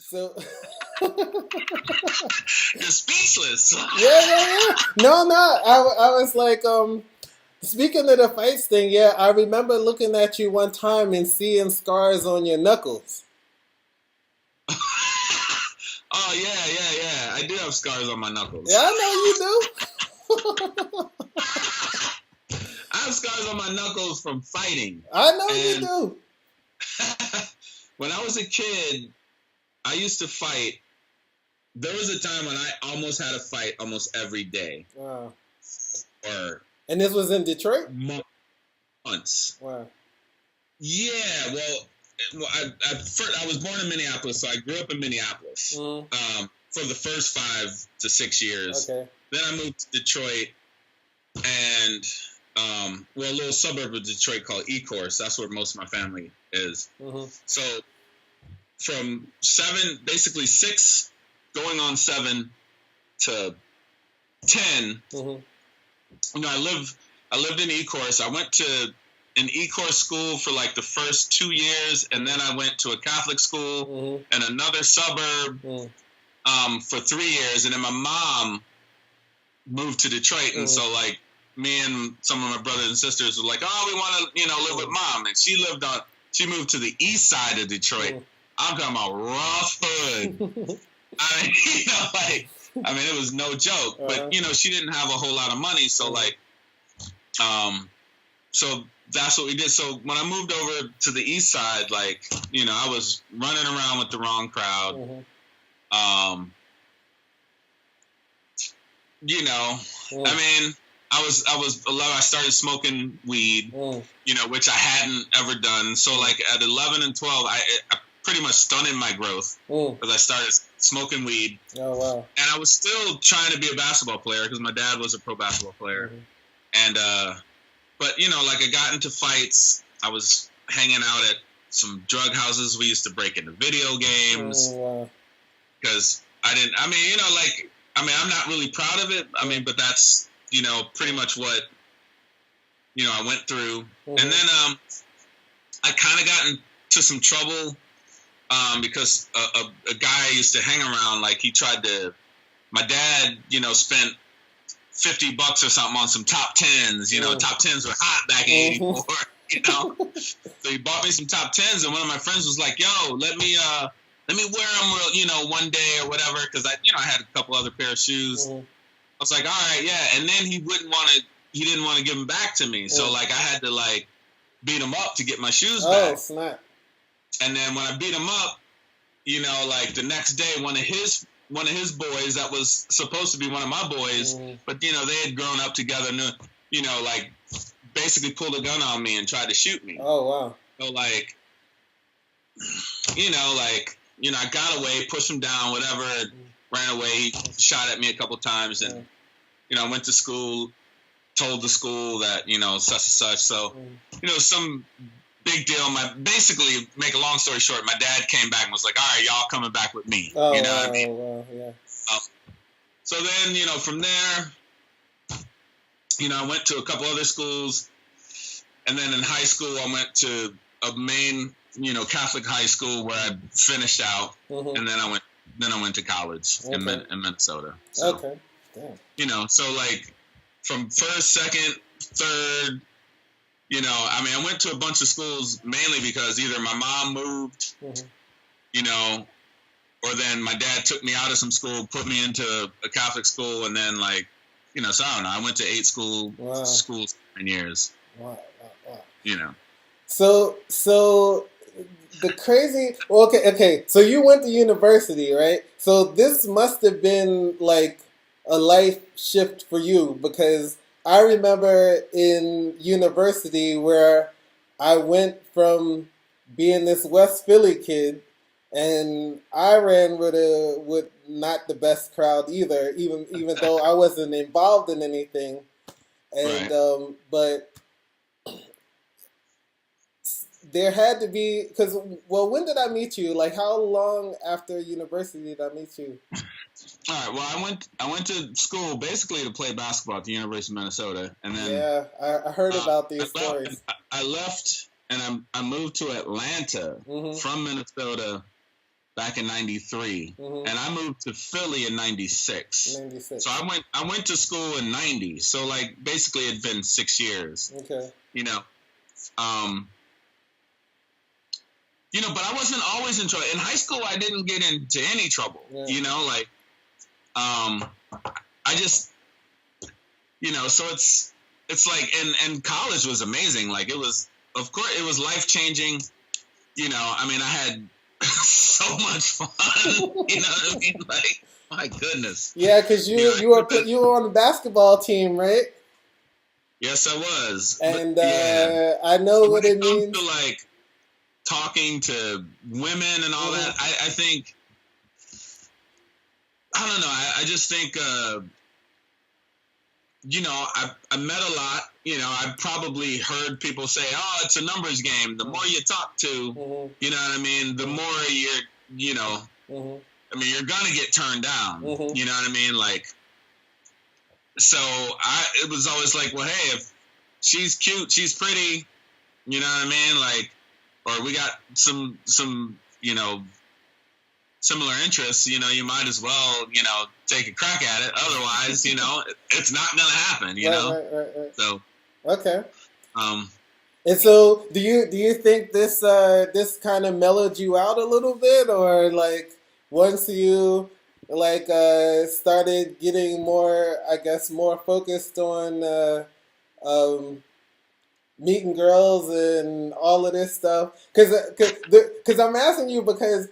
So You're speechless. yeah. No. I was like, speaking of the fights thing, yeah, I remember looking at you one time and seeing scars on your knuckles. Oh yeah. I do have scars on my Yeah, knuckles. I know you do. I have scars on my knuckles from fighting. I know you And do. when I was a kid, I used to fight. There was a time when I almost had a fight almost every day, Wow. or And this was in Detroit? months. Wow. Yeah, I was born in Minneapolis, so I grew up in Minneapolis for the first 5 to 6 years. Okay. Then I moved to Detroit, and a little suburb of Detroit called Ecorse. That's where most of my family is. So from basically 6, going on 7 to 10, I lived in Ecorse. I went to an Ecorse school for like the first 2 years, and then I went to a Catholic school in another suburb for 3 years, and then my mom moved to Detroit, and so like me and some of my brothers and sisters were like, oh, we want to live with mom, and she moved to the east side of Detroit. I'm talking about rough hood. It was no joke, but she didn't have a whole lot of money, so like, so that's what we did. So when I moved over to the east side, like, I was running around with the wrong crowd. I was 11. I started smoking weed, which I hadn't ever done. So like at 11 and 12, I pretty much stunted my growth because I started smoking weed. Oh wow! And I was still trying to be a basketball player because my dad was a pro basketball player. And but like I got into fights. I was hanging out at some drug houses. We used to break into video games because I'm not really proud of it. But that's pretty much what I went through. And then I kind of got into some trouble because a guy I used to hang around, like he tried to. My dad, spent $50 or something on some top tens. Top tens were hot back in '84. So he bought me some top tens, and one of my friends was like, "Yo, let me wear them, one day or whatever," because I had a couple other pair of shoes. I was like, "All right, yeah," and then he didn't want to give them back to me, so like I had to like beat him up to get my shoes back. Oh snap! And then when I beat him up, like the next day, one of his boys that was supposed to be one of my boys, but they had grown up together, and like basically pulled a gun on me and tried to shoot me. Oh wow! So like, I got away, pushed him down, whatever, ran away. He shot at me a couple times, and I went to school, told the school that such and such. So some big deal. Basically, make a long story short, my dad came back and was like, "All right, y'all coming back with me." Oh, you know what I mean? Wow, yeah. So then, from there, I went to a couple other schools, and then in high school, I went to a main, Catholic high school where I finished out, and then I went to college in Minnesota. So, okay. Damn. So like from first, second, third. I went to a bunch of schools mainly because either my mom moved, or then my dad took me out of some school, put me into a Catholic school, and then like, so I don't know. I went to 8 schools in years. Wow. So the crazy. Well, okay. So you went to university, right? So this must have been like a life shift for you because I remember in university where I went from being this West Philly kid, and I ran with not the best crowd either, even though I wasn't involved in anything, and but there had to be because when did I meet you? Like how long after university did I meet you? All right. Well, I went to school basically to play basketball at the University of Minnesota, and then I heard about these stories. I left and I moved to Atlanta from Minnesota back in '93, and I moved to Philly in '96. '96. So I went to school in '90. So like basically it'd been 6 years. Okay. You know, but I wasn't always in trouble. In high school, I didn't get into any trouble. Yeah. You know, like, I just, so it's like, and college was amazing. Like it was, of course, it was life changing. I mean, I had so much fun. You know what I mean? Like, my goodness. Yeah, because you were on the basketball team, right? Yes, I was. And I know what it means. To like talking to women and all that, I think, I don't know. I just think, I met a lot. I probably heard people say, "Oh, it's a numbers game." The more you talk to, you know what I mean, the more I mean, you're gonna get turned down. You know what I mean? Like, so it was always like, well, hey, if she's cute, she's pretty, you know what I mean? Like, or we got some similar interests, you might as well, take a crack at it. Otherwise, it's not gonna happen, Right. So okay. And so do you think this kind of mellowed you out a little bit, or like once you like started getting more, I guess, more focused on meeting girls and all of this stuff? Because I'm asking you because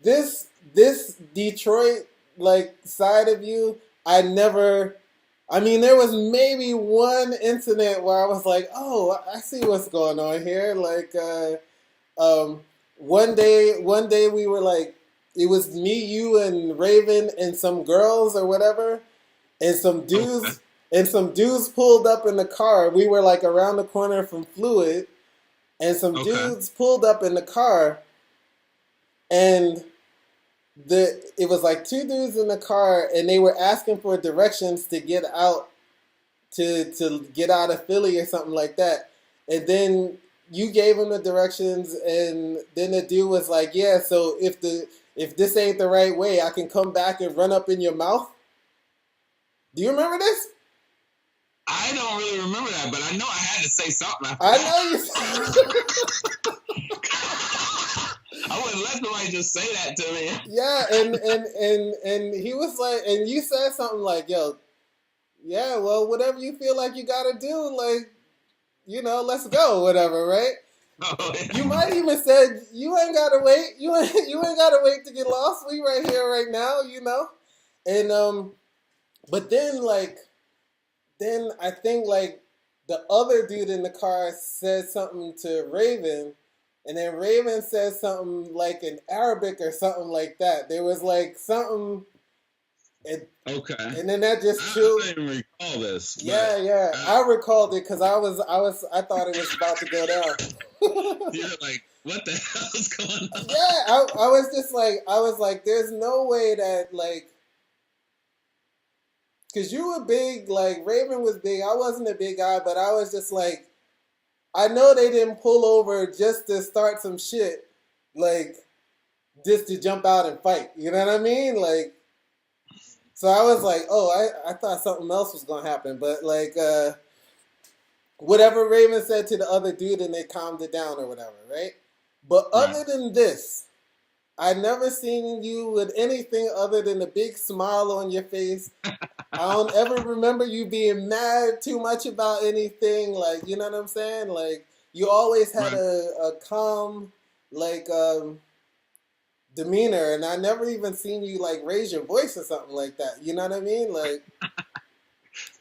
this Detroit like side of you, I mean, there was maybe one incident where I was like, oh, I see what's going on here. Like, one day we were like, it was me, you, and Raven and some girls or whatever, and some dudes pulled up in the car. We were like around the corner from Fluid, and some dudes pulled up in the car, and it was like two dudes in the car, and they were asking for directions to get out to get out of Philly or something like that. And then you gave them the directions, and then the dude was like, "Yeah, so if this ain't the right way, I can come back and run up in your mouth." Do you remember this? I don't really remember that, but I know I had to say something after I that. know you. I wouldn't let somebody just say that to me. Yeah, and he was like, and you said something like, "Yo, yeah, well, whatever you feel like you gotta do, like, let's go, whatever, right?" Oh, yeah. You might even said, "You ain't gotta wait. You ain't gotta wait to get lost. We right here, right now, And but then I think like the other dude in the car said something to Raven. And then Raven said something like in Arabic or something like that. There was like something. Okay. And then that just chilled. I don't even recall this. Yeah. I recalled it because I thought it was about to go down. You're like, what the hell is going on? Yeah, I was like, there's no way that like, because you were big, like Raven was big. I wasn't a big guy, but I was just like, I know they didn't pull over just to start some shit, like, just to jump out and fight. You know what I mean? Like, so I was like, oh, I thought something else was going to happen. But, like, whatever Raven said to the other dude, and they calmed it down or whatever, right? But other than this, I never seen you with anything other than a big smile on your face. I don't ever remember you being mad too much about anything. Like, you know what I'm saying? Like, you always had a calm, like, demeanor. And I never even seen you, like, raise your voice or something like that. You know what I mean? Like,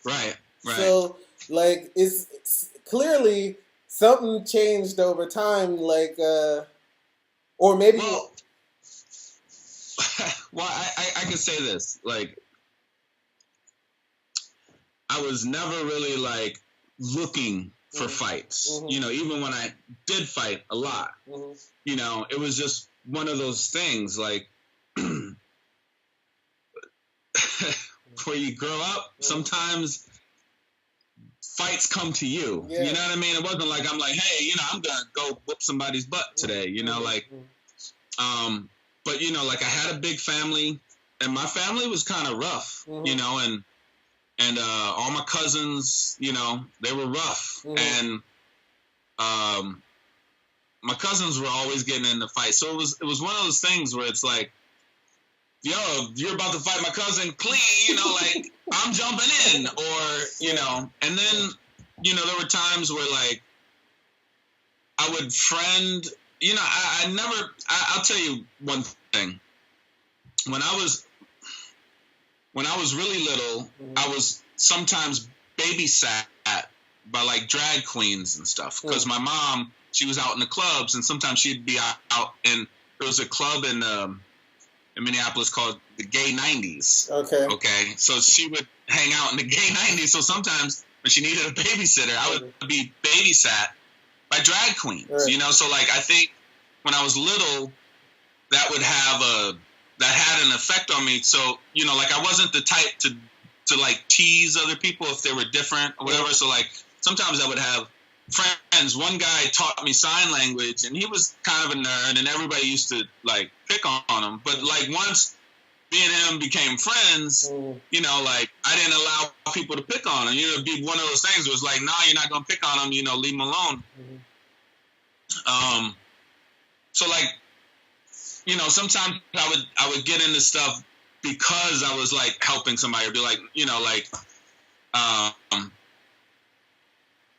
right. So, like, it's clearly something changed over time. Like, or maybe... Well, I can say this. Like, I was never really like looking for fights. Even when I did fight a lot, it was just one of those things like where you grow up, sometimes fights come to you. Yeah. You know what I mean? It wasn't like I'm like, hey, I'm gonna go whoop somebody's butt today. but like I had a big family, and my family was kind of rough, and all my cousins, they were rough, and my cousins were always getting into fights. So it was one of those things where it's like, yo, you're about to fight my cousin, clean, like I'm jumping in, or and then there were times where like I would friend, I'll tell you one thing. When I was really little, I was sometimes babysat by like drag queens and stuff, because my mom, she was out in the clubs, and sometimes she'd be out, and there was a club in Minneapolis called the Gay 90s. Okay. So she would hang out in the Gay 90s. So sometimes when she needed a babysitter, I would be babysat by drag queens. So like I think when I was little, that had an effect on me. So like I wasn't the type to like tease other people if they were different or whatever. So like sometimes I would have friends. One guy taught me sign language, and he was kind of a nerd, and everybody used to like pick on him. But like once me and him became friends, like I didn't allow people to pick on him. It'd be one of those things where it's like, nah, you're not gonna pick on him. Leave him alone. So like, sometimes I would get into stuff because I was like helping somebody, or be like,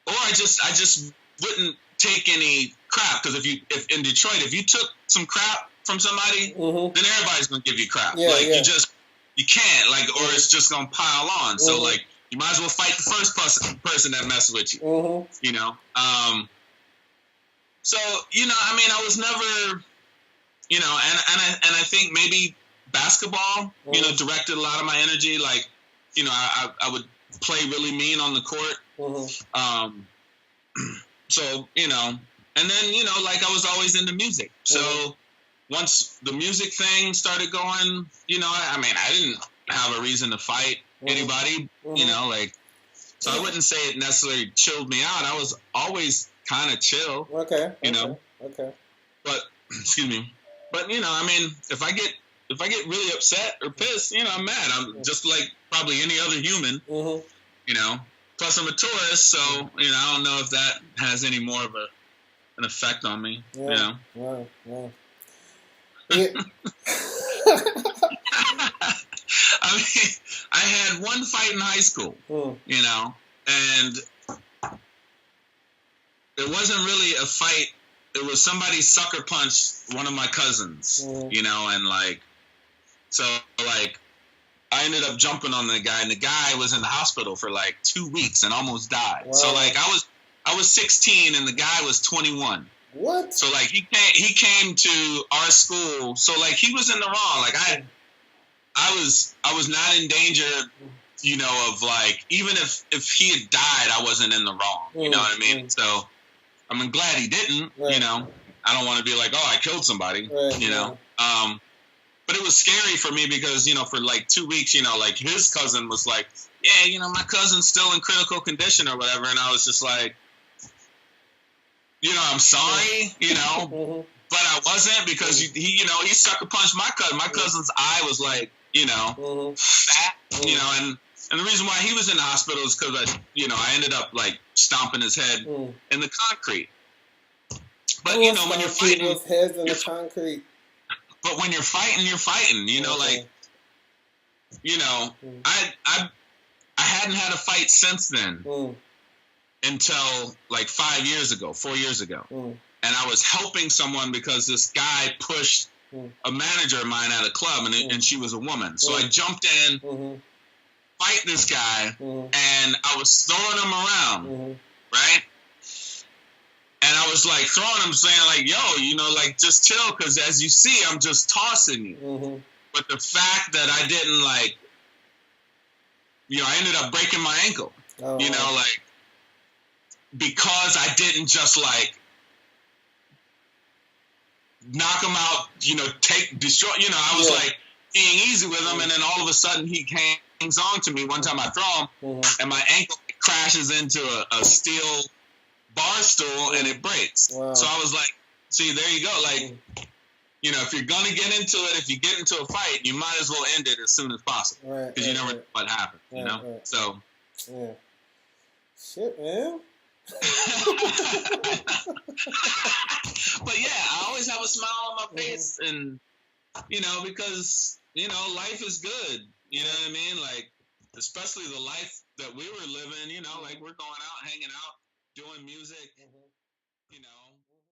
or I just wouldn't take any crap, because if in Detroit, if you took some crap from somebody, then everybody's gonna give you crap. You can't, like, or it's just gonna pile on. So like you might as well fight the first person that messes with you. So I was never, and I think maybe basketball, directed a lot of my energy. Like, I would play really mean on the court. So, and then, like I was always into music. So once the music thing started going, I didn't have a reason to fight anybody, like, so I wouldn't say it necessarily chilled me out. I was always kind of chill. Okay. But, excuse me. But, if I get really upset or pissed, I'm mad. I'm just like probably any other human, Plus, I'm a tourist, so I don't know if that has any more of an effect on me. Yeah. I mean, I had one fight in high school, and it wasn't really a fight. It was somebody sucker punched one of my cousins, and like, so like, I ended up jumping on the guy, and the guy was in the hospital for like 2 weeks and almost died. Wow. So like I was 16 and the guy was 21. What? So like he came to our school. So like he was in the wrong. Like I was not in danger, of like, even if he had died, I wasn't in the wrong. You know what I mean? So I'm glad he didn't. Right. I don't want to be like, oh, I killed somebody. Right. But it was scary for me because, for like 2 weeks, like his cousin was like, yeah, my cousin's still in critical condition or whatever. And I was just like, I'm sorry, but I wasn't, because he sucker punched my cousin. My cousin's eye was like, fat, and the reason why he was in the hospital is because I ended up like stomping his head in the concrete. But, when you're fighting, his heads in the concrete. But when you're fighting, like, I hadn't had a fight since then until like 4 years ago. And I was helping someone because this guy pushed a manager of mine at a club, and she was a woman. So I jumped in, fight this guy, and I was throwing him around, right? And I was like throwing him, saying like, yo, like just chill, because as you see, I'm just tossing you. But the fact that I didn't like, I ended up breaking my ankle, like, because I didn't just like knock him out, destroy, I was like being easy with him. And then all of a sudden he hangs on to me. One time I throw him and my ankle crashes into a steel bar stool and it breaks. Wow. So I was like, see, there you go. Like, if you're gonna get into it, if you get into a fight, you might as well end it as soon as possible, because you never know what happens. So. Yeah. Shit, man. But yeah, I always have a smile on my face, and because life is good. You know what I mean? Like, especially the life that we were living. Like, we're going out, hanging out, doing music.